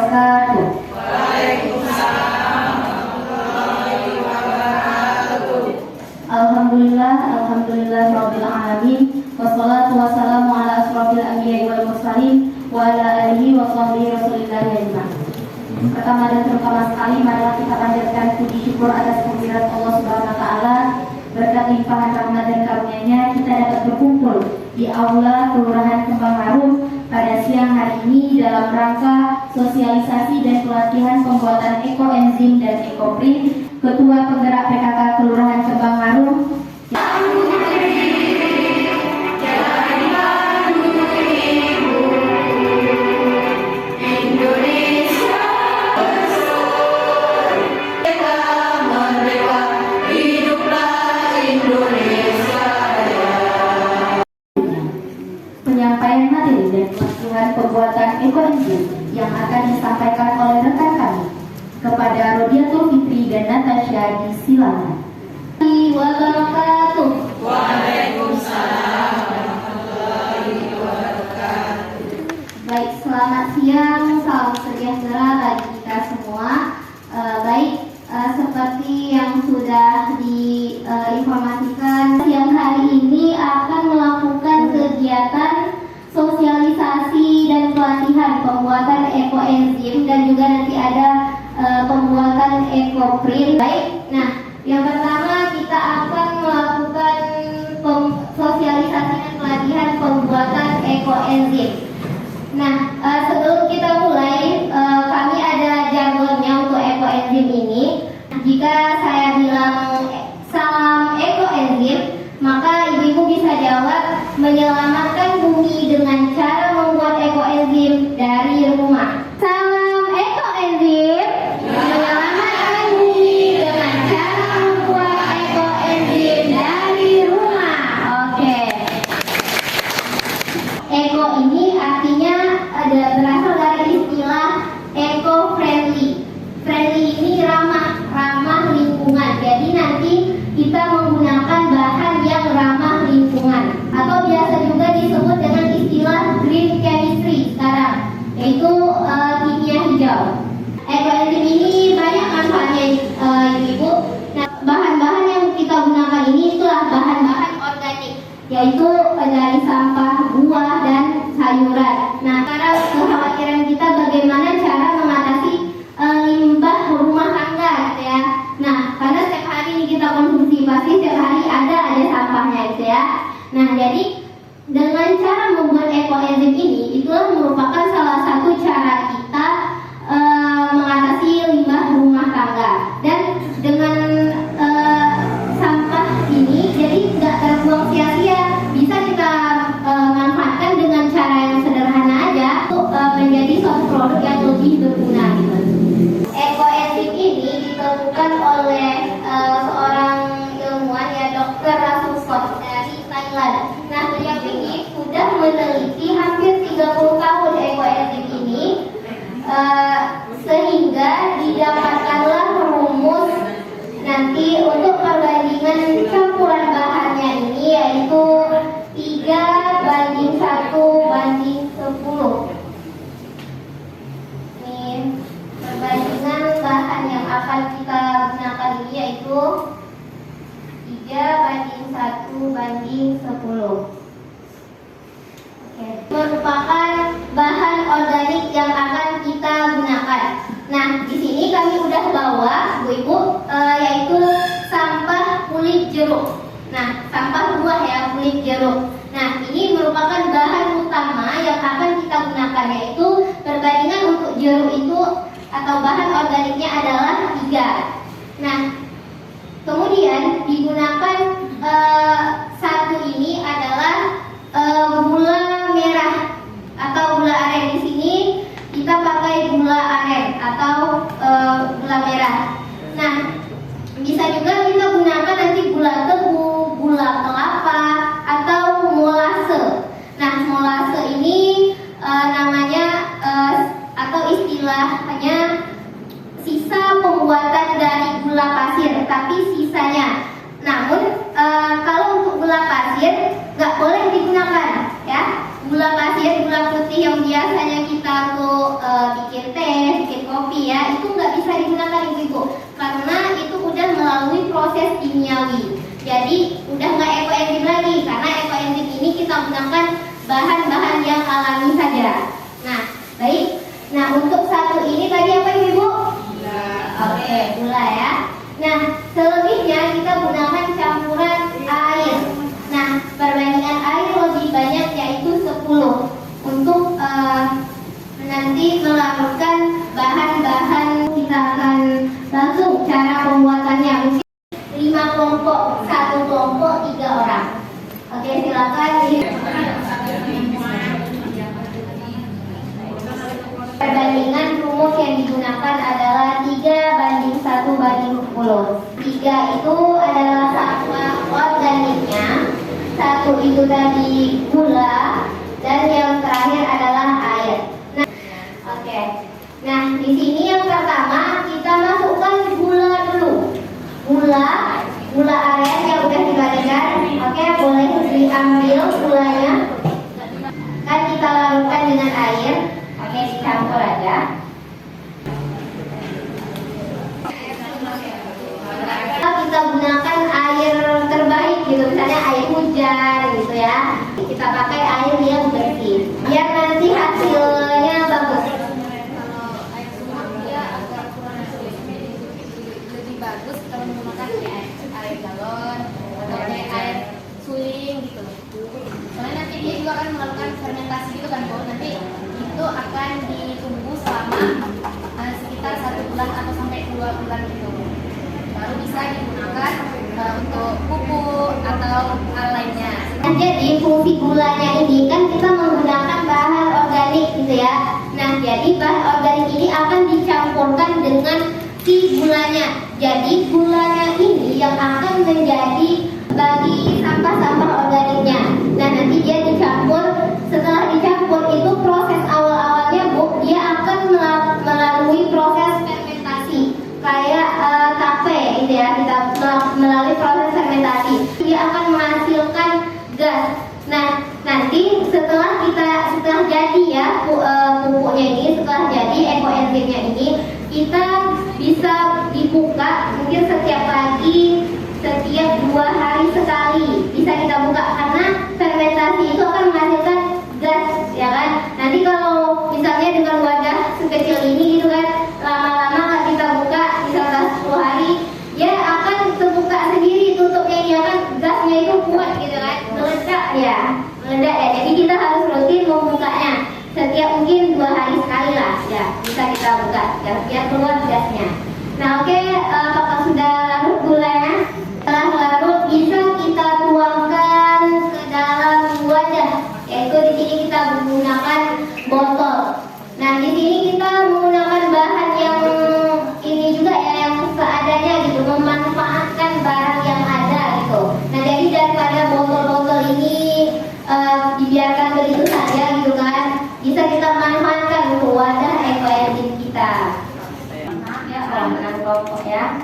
wabarakatuh. Waalaikumsalam warahmatullahi wabarakatuh. Alhamdulillah rabbil alamin. Wassalatu wassalamu ala asrofil anbiya'i wal mursalin wa ala alihi wa sahbihi rasulillahi ajma'in. Pertama dan terutama sekali, marilah kita panjatkan puji syukur atas kehadirat Allah Subhanahu wa taala. Berkat limpahan rahmat dan karunia-Nya, kita dapat berkumpul di aula Kelurahan Kembang Harum pada siang hari ini dalam rangka sosialisasi dan pelatihan pembuatan ekoenzim dan ekoprint. Ketua Penggerak PKK Kelurahan Kembang Harum penyampaian materi dan pelatihan pembuatan ekoenzim yang akan disampaikan oleh rekan kami kepada Rodiatul Fitri dan Natasha, disilakan. Wabarakatuh. Waalaikumsalam warahmatullahi wabarakatuh. Baik, selamat siang, salam sejahtera bagi kita semua. Seperti yang sudah diinformasikan, siang hari ini akan melakukan kegiatan sosialisasi dan pelatihan pembuatan ekoenzim dan juga nanti ada pembuatan ekoprint. Baik, nah yang pertama kita akan melakukan sosialisasi dan pelatihan pembuatan ekoenzim. Nah, sebelum kita mulai, kami ada jargonnya untuk ekoenzim ini. Jika saya bilang salam ekoenzim, maka ibu-ibu bisa jawab menyelamatkan bumi dengan cara membuat ekoenzim dari rumah. Salam ekoenzim, menyelamatkan bumi dengan cara membuat ekoenzim dari rumah. Oke. Eko ini artinya berasal dari istilah eco-friendly. Friendly ini ramah lingkungan. Jadi nanti kita menggunakan bahan yang ramah lingkungan, atau biasa juga disebut dengan istilah green chemistry sekarang, yaitu kimia hijau. Ekoenzim ini banyak manfaatnya, ibu. Nah, bahan-bahan yang kita gunakan ini itulah bahan-bahan organik, yaitu dari sampah, buah, dan sayuran. Nah, karena kekhawatiran kita bagaimana cara mengatasi limbah rumah tangga, gitu ya. Nah, karena setiap hari ini kita konsumsi, pasti setiap hari ada sampahnya, gitu ya. Nah, jadi dengan cara membuat ekoenzim ini, itulah merupakan salah satu cara kita mengatasi limbah rumah tangga. Dan dengan sampah ini, jadi nggak terbuang sia-sia, bisa kita manfaatkan dengan cara yang sederhana aja untuk menjadi suatu produk yang lebih berguna, gitu. Ekoenzim ini ditemukan oleh seorang ilmuwan, ya, Dr. Rasul dari Thailand. Nah, beliau ini sudah meneliti hampir 30 tahun ekoenzim ini, sehingga didapatkanlah rumus nanti untuk perbandingan campuran bahannya ini, yaitu 3:1:10. Ini perbandingan bahan yang akan kita gunakan ini yaitu 3:1:10. Oke. Merupakan bahan organik yang akan kita gunakan. Nah, di sini kami udah bawa, Bu-ibu, yaitu sampah kulit jeruk. Nah, sampah buah, ya, kulit jeruk. Nah, ini merupakan bahan utama yang akan kita gunakan, yaitu perbandingan untuk jeruk itu atau bahan organiknya adalah 3. Nah, kemudian digunakan satu ini adalah gula merah atau gula aren. Di sini kita pakai gula aren atau gula merah. Nah, bisa juga kita gunakan nanti gula tebu, gula kelapa, atau molase. Nah, molase ini namanya atau istilahnya sisa pembuatan dari gula pasir, tapi sisanya. Namun kalau untuk gula pasir nggak boleh digunakan, ya. Gula pasir, gula putih yang biasanya kita untuk bikin teh, proses kimiawi. Jadi udah nggak ekoenzim lagi, karena ekoenzim ini kita gunakan bahan-bahan yang alami saja. Nah, baik. Nah, untuk satu ini tadi apa Ibu? Gula. Oke, gula ya. Nah, selebihnya kita gunakan campuran air. Nah, perbandingan air lebih banyak yaitu 10 untuk nanti melarutkan bahan-bahan. Kita akan langsung cara pembuatannya. Mungkin 5 kelompok, 1 kelompok 3 orang. Oke, silakan. Perbandingan rumus yang digunakan adalah 3:1:10. 3 itu adalah sampah organiknya, 1 itu tadi gula, dan yang terakhir adalah air. Nah, oke. Nah, di sini yang pertama kita masukkan gula dulu. Gula aren yang udah dibalikan. Oke, boleh diambil gulanya. Kan kita larutkan dengan air. Oke, dicampur aja. Kita gunakan air terbaik gitu, misalnya air hujan gitu ya. Kita pakai air yang bersih biar nanti hasilnya bagus. Kalau air sumur dia agak kurang lebih bagus kalau menggunakan air galon atau air suling gitu. Soalnya nanti dia juga akan melakukan fermentasi gitu kan Bu. Nanti itu akan ditunggu selama sekitar 1 bulan atau sampai 2 bulan gitu. Baru bisa digunakan untuk pupuk atau hal lainnya. Nah, jadi fungsi gulanya ini kan kita menggunakan bahan organik gitu ya. Nah, jadi bahan organik ini akan dicampurkan dengan si gulanya. Jadi gulanya ini yang akan menjadi bagi sampah-sampah organiknya. Nah, nanti dia dicampur. Setelah dicampur itu proses awal-awalnya Bu, dia akan melalui proses fermentasi kayak tape gitu ya. Kita melalui proses fermentasi, dia akan menghasilkan gas. Nah, nanti setelah jadi ya pupuknya ini, setelah jadi ekoenzimnya ini, kita bisa dibuka mungkin setiap pagi, setiap 2 hari sekali bisa kita buka, karena fermentasi itu akan menghasilkan gas ya kan. Nanti kalau misalnya dengan wadah sekecil ini gitu kan, lama-lama kita buka misalnya 10 hari, ya akan terbuka sendiri tutupnya, dia kan gasnya itu kuat gitu kan, meledak ya. Jadi kita harus rutin membukanya setiap mungkin 2 hari sekali lah ya, bisa kita buka ya, biar keluar gasnya. Nah, oke, apakah sudah larut gulanya? Setelah larut bisa kita tuangkan ke dalam wadah, yaitu di sini kita menggunakan botol. Nah, di sini kita menggunakan bahan yang ini juga ya, yang seadanya gitu, memanfaatkan barang yang ada gitu. Nah, jadi daripada botol-botol ini dibiarkan begitu saja gitu kan, bisa kita manfaatkan untuk wadah ekoenzim kita. Ya, dengan kelompok ya.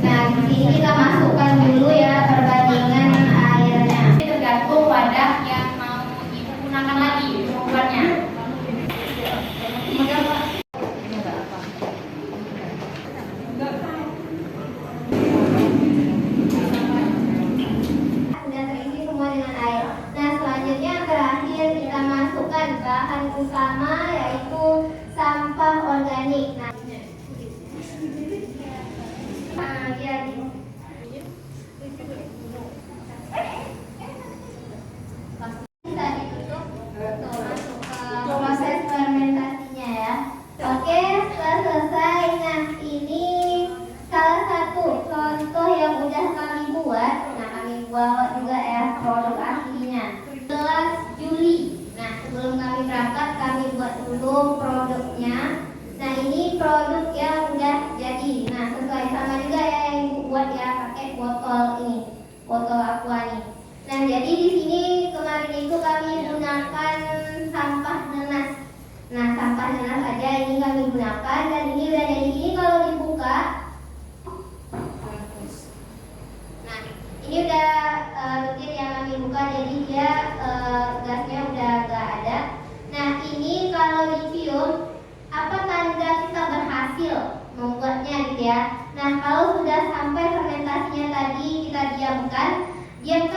Nah, di sini kita masukkan dulu ya perbandingan airnya. Tergantung wadah yang mau Ibu gunakan lagi membuatnya. Sudah terisi semua dengan air. Nah, selanjutnya terakhir kita masukkan bahan utama yaitu sampah organik. Bisa ditutup untuk masuk ke proses fermentasinya ya. Oke, setelah selesai. Nah, ini salah satu contoh yang udah kami buat. Nah, kami buat juga ya produk aslinya. 11 Juli. Nah, sebelum kami berangkat kami buat dulu produknya. Nah, ini produk yang udah jadi. Nah, sesuai sama juga ya yang Ibu buat ya, pakai botol ini, botol aqua nih. Nah, jadi di sini kemarin itu kami gunakan sampah nenas. Nah, sampah nenas aja ini kami gunakan, dan ini udah jadi. Ini kalau dibuka, nah ini udah rutin yang kami buka, jadi dia gasnya udah gak ada. Nah, ini kalau dicium, apa tanda kita berhasil membuatnya gitu ya. Nah, Nah, kalau sudah sampai fermentasinya tadi kita diamkan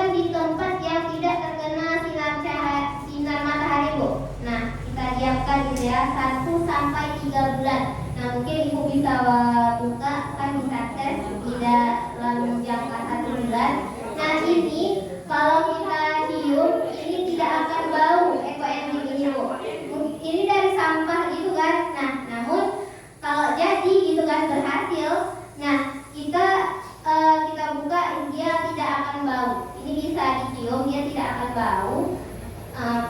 di tempat yang tidak terkena sinar matahari, Bu. Nah, kita diamkan gitu ya 1 sampai 3 bulan. Nah, mungkin Ibu bisa buka, kan bisa tes tidak dalam jangka 1 bulan. Nah, ini kalau kita cium ini tidak akan bau ekoenzim ini, Bu. Ini dari sampah gitu kan. Nah, namun kalau jadi gitu kan berhasil, nah kita buka dia tidak akan bau. Ini bisa dicium, dia tidak akan bau.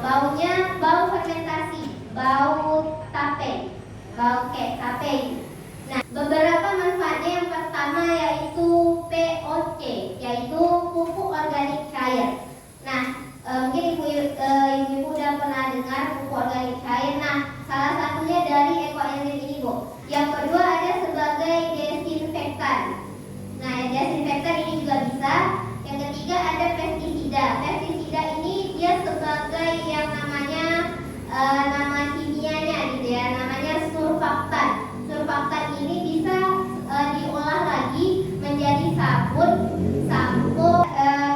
Baunya bau fermentasi, bau tape, bau kayak tape. Nah, beberapa manfaatnya yang pertama yaitu POC, yaitu pupuk organik cair. Nah, mungkin ibu-ibu udah pernah dengar pupuk organik cair. Nah, salah satunya dari ekoenzim ini, Bu. Yang kedua ada sebagai desinfektan. Nah, desinfektan ini juga bisa. Yang ketiga ada pestisida. Pestisida ini dia sebagai yang namanya nama kimianya gitu ya, namanya surfaktan. Surfaktan ini bisa diolah lagi menjadi sabun, sampo,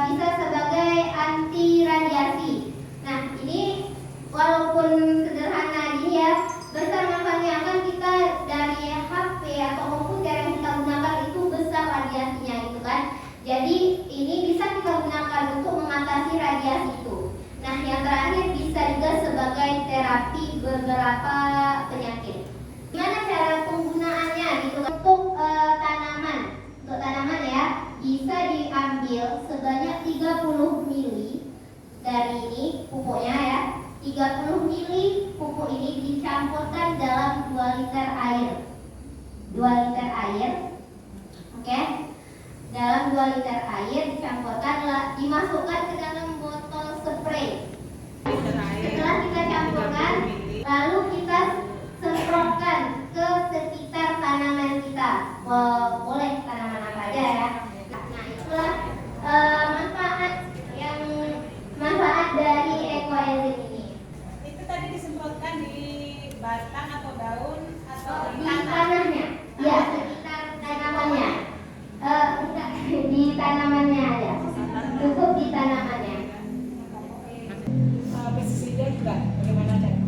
bisa sebagai anti radiasi. Nah, ini walaupun sederhana ini ya, besar manfaatnya akan kita dari HP atau komputer yang kita gunakan itu besar radiasinya gitu kan. Jadi ini bisa kita gunakan untuk mengatasi radiasi itu. Nah, yang terakhir bisa juga sebagai terapi beberapa penyakit. Gimana cara penggunaannya gitu kan? Untuk tanaman ya, bisa diambil sebanyak 30 ml dari ini pupuknya ya. 30 ml pupuk ini dicampurkan dalam 2 liter air. 2 liter air. Oke. Dalam 2 liter air dicampurkan, dimasukkan ke dalam botol spray. Setelah kita campurkan, lalu kita semprotkan ke sekitar tanaman kita. Boleh tanaman apa aja ya. Nah, itulah manfaat dari ekoenzim ini. Itu tadi disemprotkan di batang atau daun atau Di tanahnya, ya sekitar tanamannya. Di tanamannya aja, cukup di tanamannya. Pestisida juga bagaimana cara?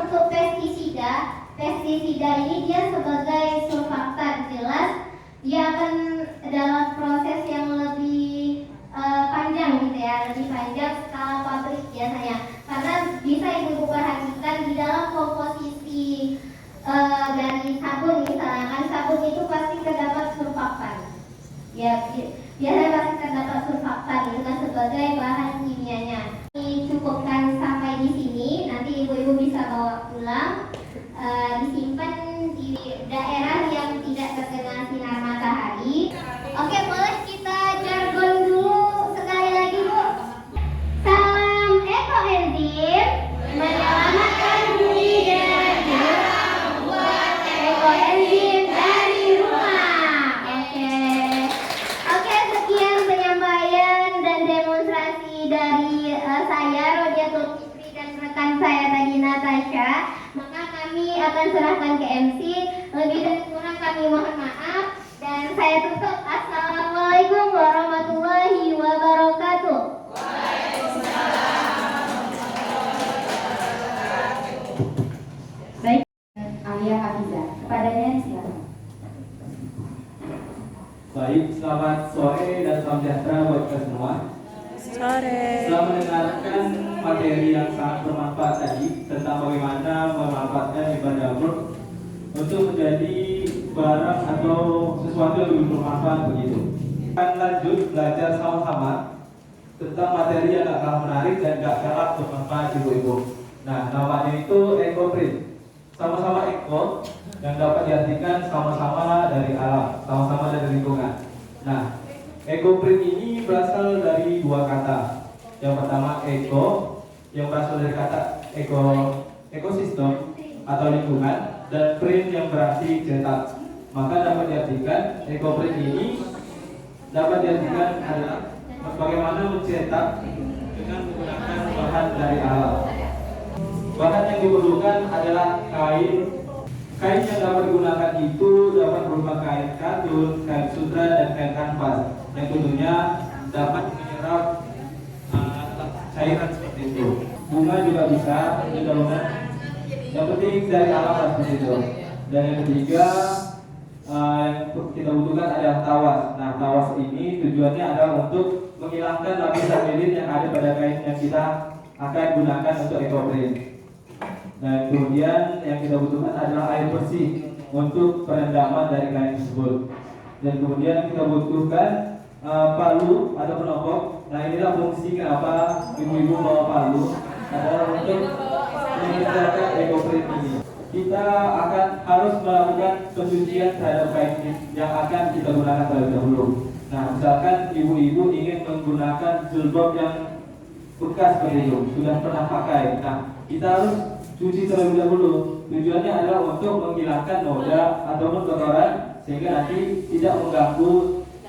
Untuk pestisida ini dia sebagai surfaktan, jelas dia akan dalam proses yang lebih panjang gitu ya, lebih panjang skala pabrik biasanya. Karena bisa ibu perhatikan di dalam komposisi dari sabun, misalnya kan sabun itu pasti terdapat surfaktan. Ya, biasanya pasti terdapat surfaktan itu kan sebagai bahan kimianya. Cukupkan sampai di sini, nanti ibu-ibu bisa bawa pulang, disimpan di daerah yang tidak terkena sinar matahari. Oke, boleh kita jargon dulu sekali lagi, Bu. Salam ekoenzim, menyelamatkan bumi dan membuat ekoenzim dari rumah. Oke, sekian penyampaian dan demonstrasi dari saya Rodiatul Fitri dan rekan saya tadi Natasha. Maka kami akan serahkan ke MC. Lebih dan kurang kami mohon maaf. Dan saya tutup. Assalamualaikum warahmatullahi wabarakatuh. Baik, Alia Hafiza. Kepadanya silakan. Baik, selamat sore dan salam sejahtera buat kita semua. Setelah mendengarkan materi yang sangat bermanfaat tadi tentang bagaimana memanfaatkan limbah dapur untuk menjadi barang atau sesuatu yang lebih bermanfaat begitu. Akan lanjut belajar sama-sama tentang materi yang gak kalah menarik dan gak kalah bermanfaat ibu-ibu. Nah, namanya itu ekoprint. Sama-sama eko yang dapat diartikan sama-sama dari alam, sama-sama dari lingkungan. Nah, ekoprint ini berasal dari 2 kata. Yang pertama eko, yang berasal dari kata ekosistem atau lingkungan, dan print yang berarti cetak. Maka dapat diartikan ekoprint ini dapat diartikan adalah bagaimana mencetak dengan menggunakan bahan dari alam. Bahan yang diperlukan adalah kain Kain yang dapat digunakan itu dapat berupa kain katun, kain sutra, dan kain kanvas yang tentunya dapat menyerap cairan seperti itu. Bunga juga bisa, dedaunan. Yang penting dari alam lah seperti itu. Dan yang ketiga yang kita butuhkan adalah tawas. Nah, tawas ini tujuannya adalah untuk menghilangkan lapisan lilin yang ada pada kain yang kita akan gunakan untuk ekoprint. Dan kemudian yang kita butuhkan adalah air bersih untuk perendaman dari kain tersebut. Dan kemudian kita butuhkan palu atau penopok. Nah, inilah fungsi kenapa ibu-ibu bawa palu adalah untuk mengerjakan ekoprint ini. Kita akan harus melakukan pencucian terhadap kain yang akan kita gunakan terlebih dahulu. Nah, misalkan ibu-ibu ingin menggunakan jilbab yang bekas seperti itu, sudah pernah pakai. Nah, kita harus cuci terlebih dahulu. Tujuannya adalah untuk menghilangkan noda ataupun kotoran sehingga nanti tidak mengganggu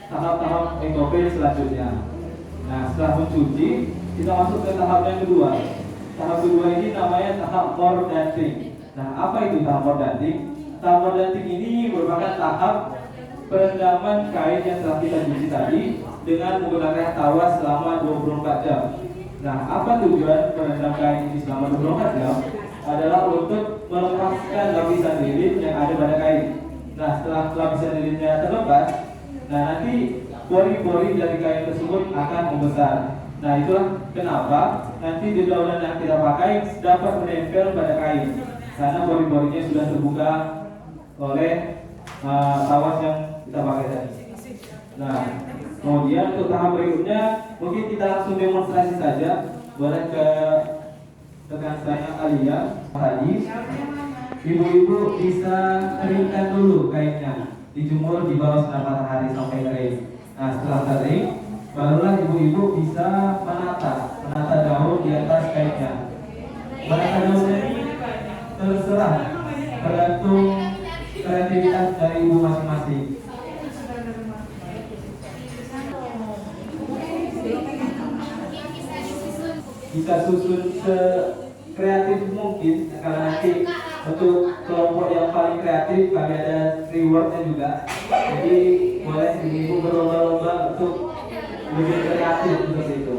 tahap-tahap ekoprint selanjutnya. Nah, setelah mencuci, kita masuk ke tahap yang kedua. Tahap kedua ini namanya tahap mordanting. Nah, apa itu tahap mordanting? Tahap mordanting ini merupakan tahap perendaman kain yang telah kita cuci tadi dengan menggunakan tawas selama 24 jam. Nah, apa tujuan merendam kain ini selama 24 jam? Adalah untuk melepaskan lapisan lilin yang ada pada kain. Nah, setelah lapisan lilinnya terlepas, nah nanti pori-pori dari kain tersebut akan membesar. Nah, itulah kenapa nanti dedaunan yang kita pakai dapat menempel pada kain karena pori-porinya sudah terbuka oleh tawas yang kita pakai tadi. Nah, kemudian untuk tahap berikutnya mungkin kita langsung demonstrasi saja. Boleh ke rekan saya Alia tadi. Ibu-ibu bisa keringkan dulu kainnya, dijemur di bawah sinar matahari sampai kering. Nah, setelah kering, barulah ibu-ibu bisa menata daun di atas kainnya. Menata daun ini terserah, tergantung kreativitas dari ibu masing-masing. Kita susun sekreatif mungkin karena nanti untuk kelompok yang paling kreatif kami ada rewardnya juga. Jadi boleh ibu berlomba-lomba untuk lebih kreatif seperti itu.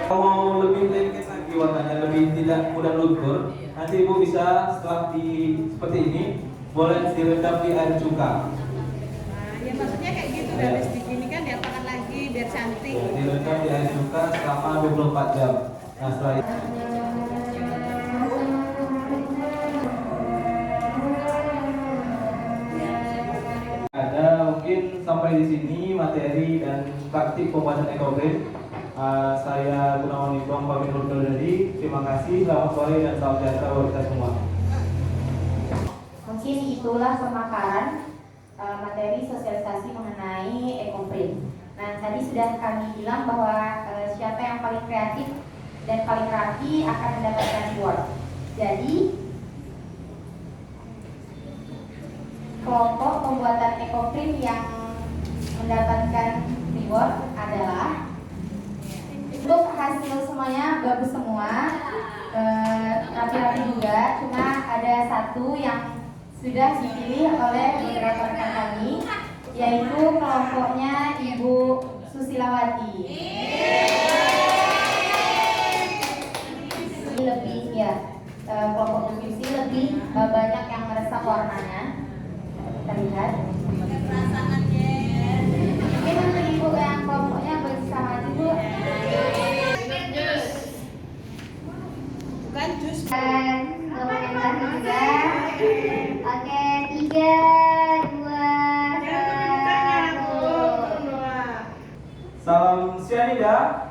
Kalau lebih lengket lagi warnanya, lebih tidak mudah luntur, nanti ibu bisa setelah seperti ini boleh direndam di air cuka. Nah, ya maksudnya kayak gitu, habis digini kan diapakan lagi biar cantik. Ya, direndam di air cuka selama 24 jam. Nah, setelah itu ada mungkin sampai di sini materi dan praktik pembuatan ekoprint. Saya Gunawan Ibang pamit undur diri. Terima kasih, selamat sore dan salam sejahtera buat kita semua. Mungkin itulah pemaparan materi sosialisasi mengenai ekoprint. Nah, tadi sudah kami bilang bahwa siapa yang paling kreatif dan paling rapi akan mendapatkan reward. Jadi kelompok pembuatan ekoprint yang mendapatkan reward adalah untuk hasil semuanya bagus semua, rapi-rapi juga. Cuma ada satu yang sudah dipilih oleh beberapa rekan kami, yaitu kelompoknya Ibu Susilawati. Ini lebih ya, kelompok Bu Susi lebih banyak yang meresap warnanya. Kita lihat. Mungkin untuk Ibu yang kelompoknya Bu Susilawati Bu. Bukan jus. Dan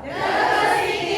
Dengan